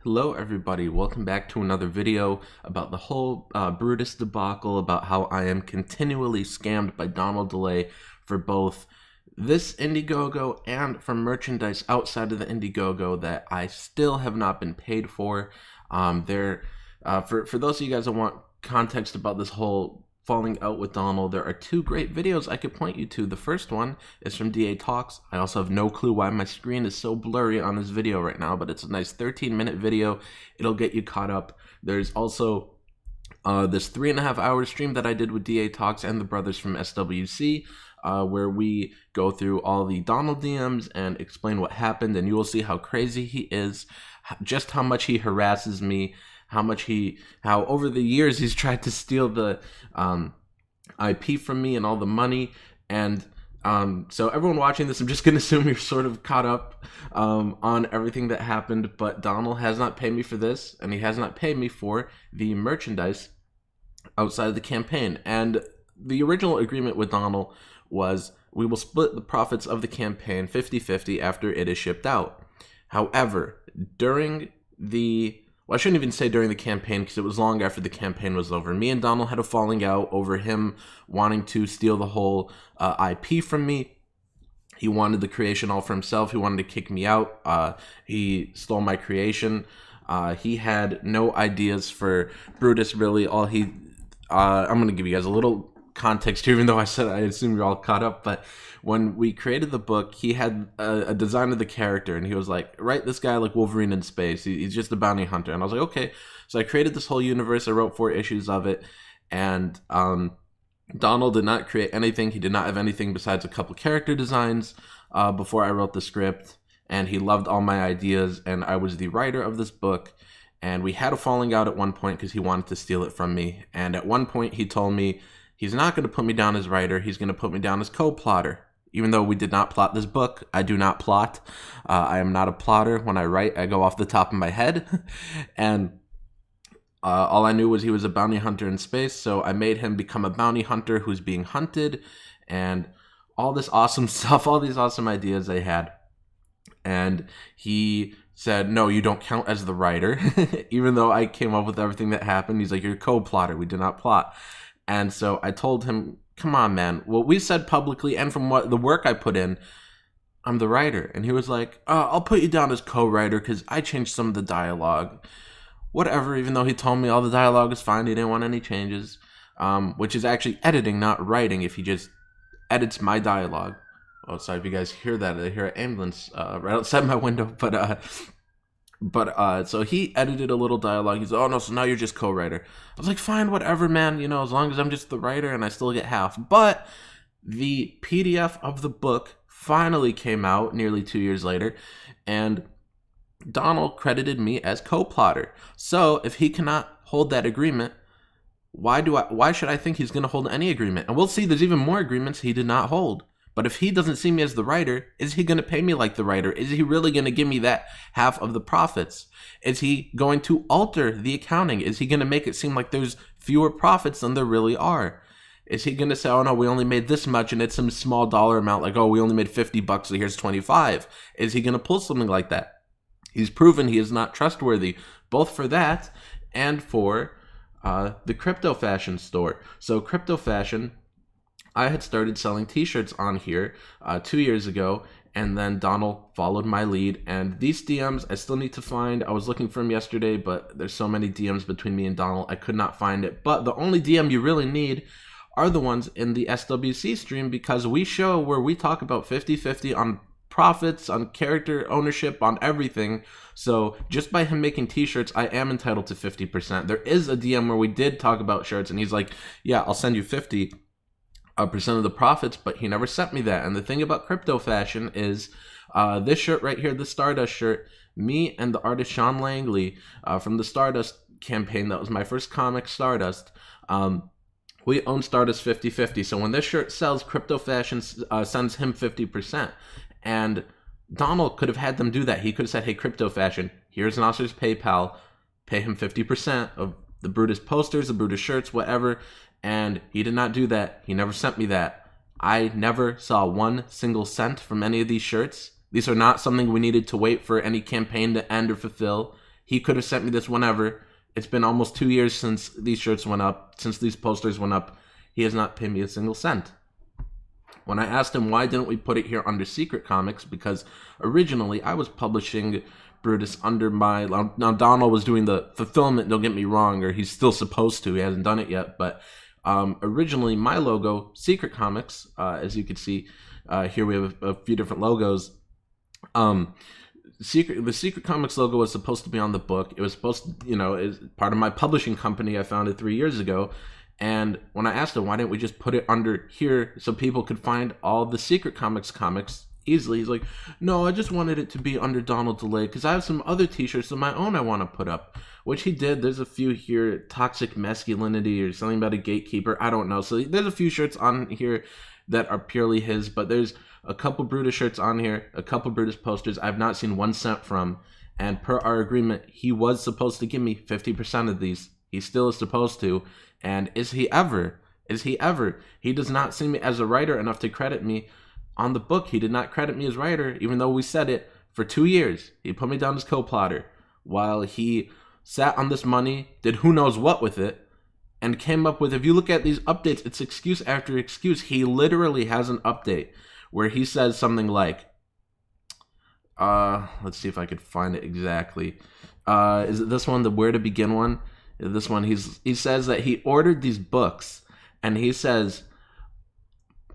Hello everybody, welcome back to another video about the whole Brutus debacle, about how I am continually scammed by Donal Delay for both this Indiegogo and for merchandise outside of the Indiegogo that I still have not been paid for. For those of you guys that want context about this whole falling out with Donal, there are two great videos I could point you to. The first one is from DA Talks. I also have no clue why my screen is so blurry on this video right now, but it's a nice 13-minute video. It'll get you caught up. There's also this 3.5 hour stream that I did with DA Talks and the brothers from SWC, where we go through all the Donal DMs and explain what happened, and you will see how crazy he is, just how much he harasses me, how over the years he's tried to steal the IP from me and all the money. And so everyone watching this, I'm just gonna assume you're sort of caught up on everything that happened, but Donal has not paid me for this, and he has not paid me for the merchandise outside of the campaign. And the original agreement with Donal was we will split the profits of the campaign 50-50 after it is shipped out. However, during the I shouldn't even say during the campaign, because it was long after the campaign was over. Me and Donal had a falling out over him wanting to steal the whole IP from me. He wanted the creation all for himself. He wanted to kick me out. He stole my creation. He had no ideas for Brutus, really. I'm going to give you guys a little context here, even though I said I assume you're all caught up, but when we created the book, he had a design of the character, and he was like, write this guy like Wolverine in space. He's just a bounty hunter. And I was like, okay. So I created this whole universe. I wrote 4 issues of it, and Donal did not create anything. He did not have anything besides a couple character designs before I wrote the script, and he loved all my ideas, and I was the writer of this book. And we had a falling out at one point because he wanted to steal it from me. And at one point he told me he's not going to put me down as writer. He's going to put me down as co-plotter. Even though we did not plot this book, I do not plot. I am not a plotter. When I write, I go off the top of my head. And all I knew was he was a bounty hunter in space, so I made him become a bounty hunter who's being hunted, and all this awesome stuff, all these awesome ideas I had. And he said, no, you don't count as the writer. Even though I came up with everything that happened, he's like, you're a co-plotter. We did not plot. And so I told him, come on, man. Well, we said publicly, and from what the work I put in, I'm the writer. And he was like, I'll put you down as co-writer because I changed some of the dialogue. Whatever, even though he told me all the dialogue is fine. He didn't want any changes, which is actually editing, not writing, if he just edits my dialogue. Oh, sorry if you guys hear that. I hear an ambulance right outside my window. But so he edited a little dialogue. He's like, oh no, so now you're just co-writer. I was like, fine, whatever, man. You know, as long as I'm just the writer and I still get half. But the PDF of the book finally came out nearly 2 years later, and Donal credited me as co-plotter. So if he cannot hold that agreement, why should I think he's going to hold any agreement? And we'll see, there's even more agreements he did not hold. But if he doesn't see me as the writer, is he going to pay me like the writer? Is he really going to give me that half of the profits? Is he going to alter the accounting? Is he going to make it seem like there's fewer profits than there really are? Is he going to say, oh no, we only made this much and it's some small dollar amount, like, oh, we only made $50, so here's 25. Is he going to pull something like that? He's proven he is not trustworthy, both for that and for the Crypto Fashion store. So Crypto Fashion, I had started selling t-shirts on here 2 years ago, and then Donal followed my lead. And these DMs I still need to find. I was looking for them yesterday, but there's so many DMs between me and Donal, I could not find it. But the only DM you really need are the ones in the SWC stream, because we show where we talk about 50-50 on profits, on character ownership, on everything. So just by him making t-shirts, I am entitled to 50%. There is a DM where we did talk about shirts, and he's like, yeah, I'll send you 50% of the profits, but he never sent me that. And the thing about Crypto Fashion is this shirt right here, the Stardust shirt, me and the artist Sean Langley from the Stardust campaign, that was my first comic, Stardust, we own Stardust 50-50. So when this shirt sells, Crypto Fashion sends him 50%. And Donal could have had them do that. He could have said, hey, Crypto Fashion, here's Nasser's PayPal, pay him 50% of the Brutus posters, the Brutus shirts, whatever. And he did not do that. He never sent me that. I never saw 1 single cent from any of these shirts. These are not something we needed to wait for any campaign to end or fulfill. He could have sent me this whenever. It's been almost 2 years since these shirts went up, since these posters went up. He has not paid me a single cent. When I asked him why didn't we put it here under Secret Comics, because originally I was publishing Brutus under my... Now Donal was doing the fulfillment, don't get me wrong, or he's still supposed to, he hasn't done it yet, but originally my logo, Secret Comics, as you can see, here we have a few different logos. The Secret Comics logo was supposed to be on the book. It was supposed to, you know, is part of my publishing company I founded 3 years ago. And when I asked him, why didn't we just put it under here so people could find all the Secret Comics easily, he's like, no, I just wanted it to be under Donal Delay because I have some other t-shirts of my own I want to put up, which he did. There's a few here, Toxic Masculinity or something about a gatekeeper, I don't know. So there's a few shirts on here that are purely his, but there's a couple Brutus shirts on here, a couple Brutus posters I've not seen 1 cent from, and per our agreement, he was supposed to give me 50% of these. He still is supposed to, and is he ever? He does not see me as a writer enough to credit me on the book. He did not credit me as writer, even though we said it for 2 years. He put me down as co-plotter, while he sat on this money, did who knows what with it, and came up with, if you look at these updates, it's excuse after excuse. He literally has an update where he says something like, let's see if I could find it exactly. Is it this one, the Where to Begin one? This one, he says that he ordered these books, and he says,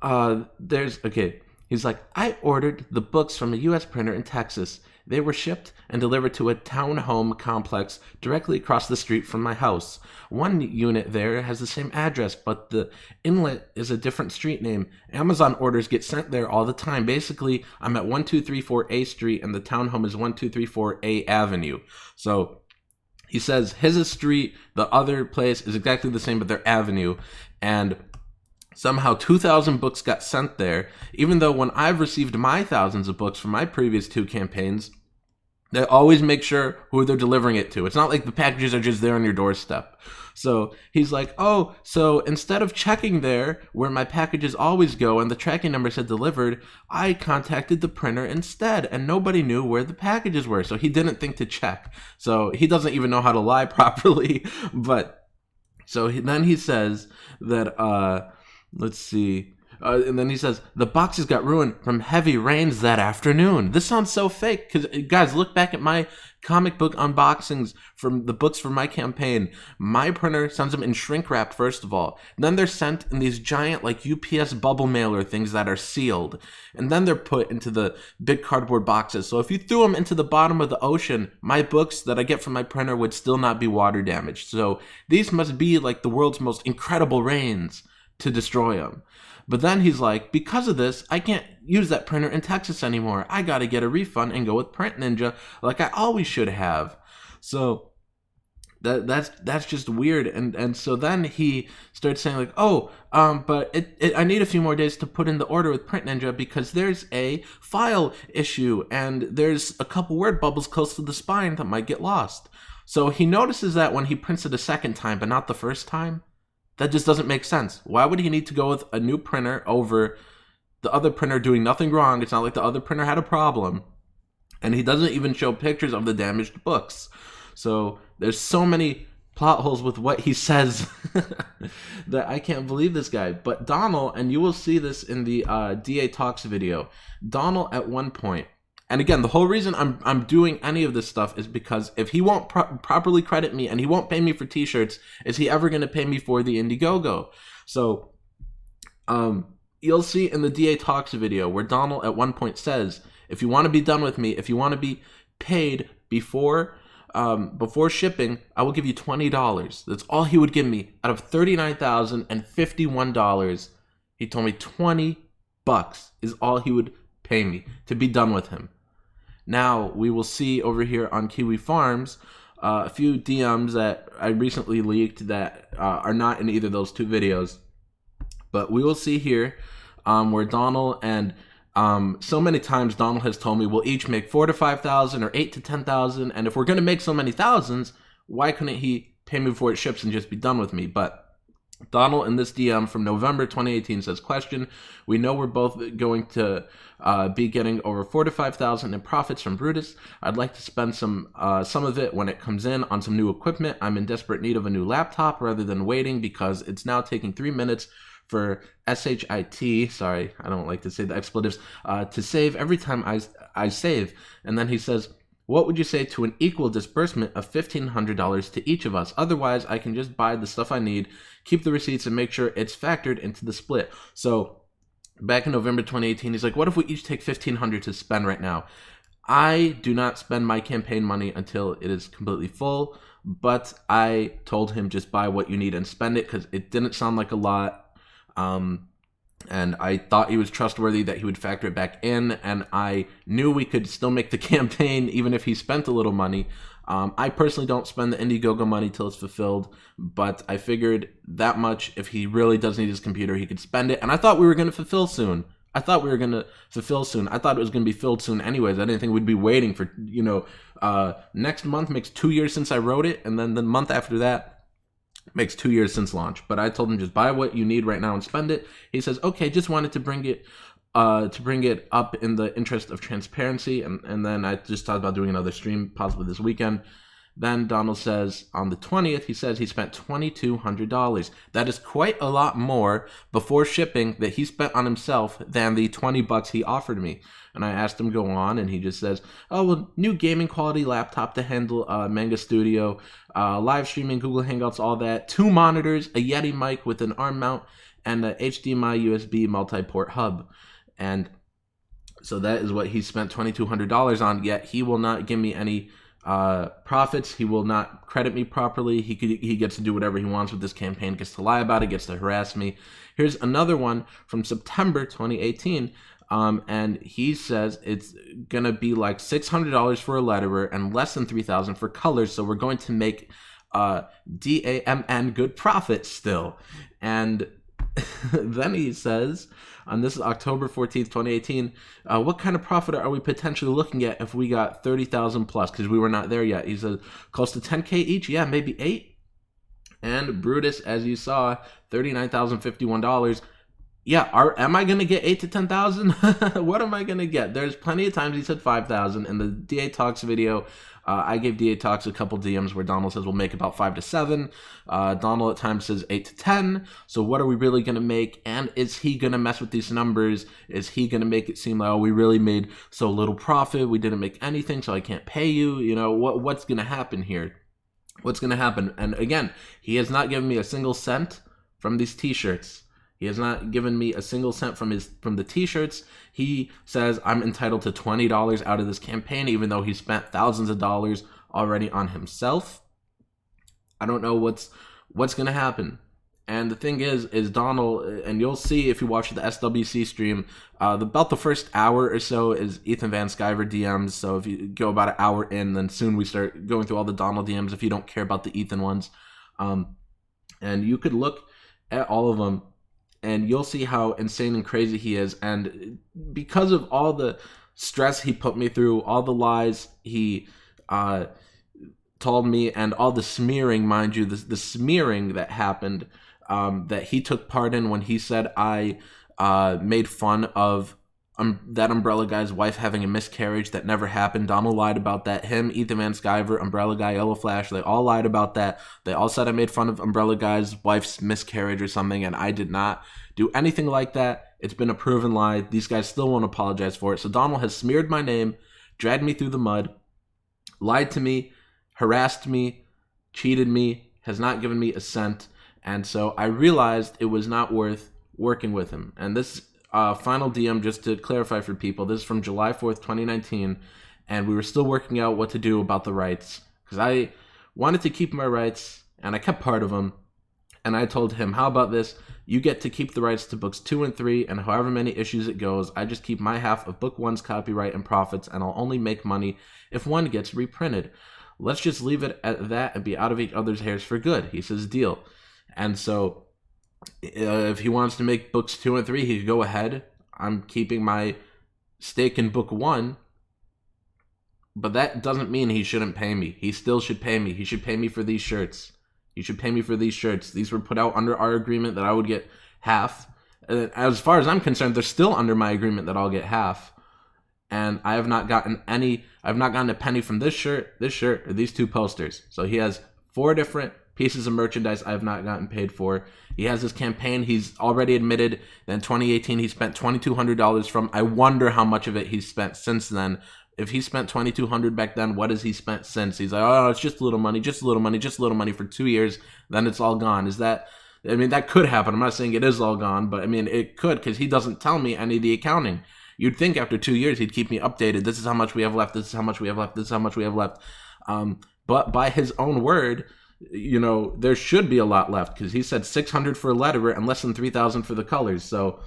he's like, I ordered the books from a U.S. printer in Texas. They were shipped and delivered to a townhome complex directly across the street from my house. One unit there has the same address, but the inlet is a different street name. Amazon orders get sent there all the time. Basically, I'm at 1234 A Street, and the townhome is 1234 A Avenue. So he says his is street, the other place is exactly the same, but they're avenue. And somehow 2,000 books got sent there, even though when I've received my thousands of books from my previous 2 campaigns, they always make sure who they're delivering it to. It's not like the packages are just there on your doorstep. So he's like, oh, so instead of checking there where my packages always go and the tracking number said delivered, I contacted the printer instead, and nobody knew where the packages were. So he didn't think to check. So he doesn't even know how to lie properly. But so then he says that, let's see. And then he says, the boxes got ruined from heavy rains that afternoon. This sounds so fake. Because, guys, look back at my comic book unboxings from the books from my campaign. My printer sends them in shrink wrap, first of all. And then they're sent in these giant, like, UPS bubble mailer things that are sealed. And then they're put into the big cardboard boxes. So if you threw them into the bottom of the ocean, my books that I get from my printer would still not be water damaged. So these must be, like, the world's most incredible rains to destroy them. But then he's like, because of this, I can't use that printer in Texas anymore. I got to get a refund and go with Print Ninja like I always should have. So that's just weird. And so then he starts saying like, oh, but I need a few more days to put in the order with Print Ninja because there's a file issue and there's a couple word bubbles close to the spine that might get lost. So he notices that when he prints it a second time, but not the first time. That just doesn't make sense. Why would he need to go with a new printer over the other printer doing nothing wrong? It's not like the other printer had a problem. And he doesn't even show pictures of the damaged books. So there's so many plot holes with what he says that I can't believe this guy. But Donal, and you will see this in the DA Talks video, Donal at one point, and again, the whole reason I'm doing any of this stuff is because if he won't properly credit me and he won't pay me for t-shirts, is he ever going to pay me for the Indiegogo? So you'll see in the DA Talks video where Donal at one point says, if you want to be done with me, if you want to be paid before shipping, I will give you $20. That's all he would give me. Out of $39,051, he told me $20 is all he would pay me to be done with him. Now, we will see over here on Kiwi Farms a few DMs that I recently leaked that are not in either of those 2 videos. But we will see here where Donal and so many times Donal has told me we'll each make 4,000 to 5,000 or 8,000 to 10,000. And if we're going to make so many thousands, why couldn't he pay me before it ships and just be done with me? But Donal in this DM from November 2018 says, question, we know we're both going to be getting over 4 to 5,000 in profits from Brutus. I'd like to spend some of it when it comes in on some new equipment. I'm in desperate need of a new laptop rather than waiting because it's now taking 3 minutes for SHIT, sorry, I don't like to say the expletives, to save every time I save. And then he says, what would you say to an equal disbursement of $1,500 to each of us? Otherwise, I can just buy the stuff I need, keep the receipts, and make sure it's factored into the split. So back in November 2018, he's like, what if we each take $1,500 to spend right now? I do not spend my campaign money until it is completely full, but I told him just buy what you need and spend it because it didn't sound like a lot. And I thought he was trustworthy that he would factor it back in, and I knew we could still make the campaign even if he spent a little money. I personally don't spend the Indiegogo money till it's fulfilled, but I figured that much, if he really does need his computer, he could spend it. And I thought we were going to fulfill soon. I thought it was going to be filled soon anyways. I didn't think we'd be waiting for, next month makes 2 years since I wrote it, and then the month after that makes 2 years since launch. But I told him just buy what you need right now and spend it. He says, okay, just wanted to bring it up in the interest of transparency. And then I just thought about doing another stream possibly this weekend. Then Donald says on the 20th, he says he spent $2,200. That is quite a lot more before shipping that he spent on himself than the $20 he offered me. And I asked him go on, and he just says, oh, well, new gaming quality laptop to handle Manga Studio, live streaming, Google Hangouts, all that, 2 monitors, a Yeti mic with an arm mount, and a HDMI USB multi-port hub. And so that is what he spent $2,200 on, yet he will not give me any profits. He will not credit me properly. He gets to do whatever he wants with this campaign, gets to lie about it, gets to harass me. Here's another one from September 2018. And he says it's gonna be like $600 for a letterer and less than $3,000 for colors. So we're going to make DAMN good profit still. And then he says, and this is October 14th, 2018, what kind of profit are we potentially looking at if we got 30,000 plus? Because we were not there yet. He says close to 10K each. Yeah, maybe 8. And Brutus, as you saw, $39,051. Yeah, am I gonna get 8 to 10,000? What am I gonna get? There's plenty of times he said 5,000 in the DA Talks video. I gave DA Talks a couple DMs where Donald says we'll make about 5 to 7. Donald at times says 8 to 10. So what are we really gonna make? And is he gonna mess with these numbers? Is he gonna make it seem like, oh, we really made so little profit, we didn't make anything, so I can't pay you? You know, what's gonna happen here? What's gonna happen? And again, he has not given me a single cent from these t-shirts. He has not given me a single cent from the t-shirts. He says I'm entitled to $20 out of this campaign, even though he spent thousands of dollars already on himself. I don't know what's going to happen. And the thing is Donald, and you'll see if you watch the SWC stream, about the first hour or so is Ethan Van Sciver DMs. So if you go about an hour in, then soon we start going through all the Donald DMs if you don't care about the Ethan ones. And you could look at all of them, and you'll see how insane and crazy he is. And because of all the stress he put me through, all the lies he told me, and all the smearing, mind you, the smearing that happened, that he took part in when he said I made fun of that Umbrella Guy's wife having a miscarriage that never happened. Donald lied about that. Him, Ethan Van Sciver, Umbrella Guy, Yellow Flash, they all lied about that. They all said I made fun of Umbrella Guy's wife's miscarriage or something, and I did not do anything like that. It's been a proven lie. These guys still won't apologize for it. So Donald has smeared my name, dragged me through the mud, lied to me, harassed me, cheated me, has not given me a cent. And so I realized it was not worth working with him. And this final DM, just to clarify for people, this is from July 4th, 2019, and we were still working out what to do about the rights, because I wanted to keep my rights, and I kept part of them, and I told him, how about this? You get to keep the rights to books 2 and 3, and however many issues it goes, I just keep my half of book 1's copyright and profits, and I'll only make money if 1 gets reprinted. Let's just leave it at that and be out of each other's hairs for good. He says, deal. And so if he wants to make books 2 and 3, he could go ahead. I'm keeping my stake in book 1, but that doesn't mean he shouldn't pay me. He still should pay me. He should pay me for these shirts. He should pay me for these shirts. These were put out under our agreement that I would get half. As far as I'm concerned, they're still under my agreement that I'll get half. And I have not gotten a penny from this shirt, or these 2 posters. So he has 4 different pieces of merchandise I have not gotten paid for. He has this campaign. He's already admitted that in 2018 he spent $2,200 from. I wonder how much of it he's spent since then. If he spent $2,200 back then, what has he spent since? He's like, oh, it's just a little money, just a little money, just a little money for 2 years. Then it's all gone. Is that? I mean, that could happen. I'm not saying it is all gone, but I mean, it could, because he doesn't tell me any of the accounting. You'd think after 2 years he'd keep me updated. This is how much we have left. This is how much we have left. This is how much we have left. But by his own word, you know, there should be a lot left, because he said $600 for a letterer and less than $3,000 for the colors. So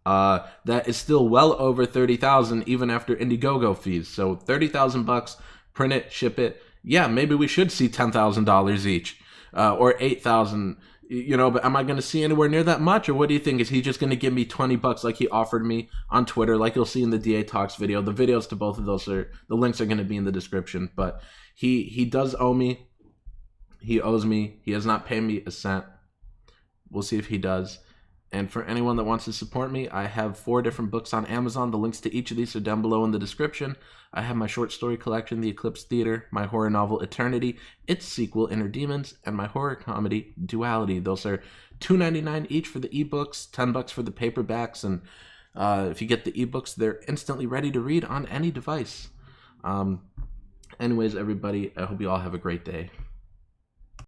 that is still well over $30,000 even after Indiegogo fees. So $30,000, print it, ship it. Yeah, maybe we should see $10,000 each, or $8,000. You know, but am I going to see anywhere near that much? Or what do you think? Is he just going to give me $20 like he offered me on Twitter, like you'll see in the DA Talks video? The videos to both of those the links are going to be in the description. But he does owe me. He owes me. He has not paid me a cent. We'll see if he does. And for anyone that wants to support me, I have 4 different books on Amazon. The links to each of these are down below in the description. I have my short story collection, The Eclipse Theater, my horror novel, Eternity, its sequel, Inner Demons, and my horror comedy, Duality. Those are $2.99 each for the ebooks, $10 for the paperbacks, and if you get the ebooks, they're instantly ready to read on any device. Anyways, everybody, I hope you all have a great day.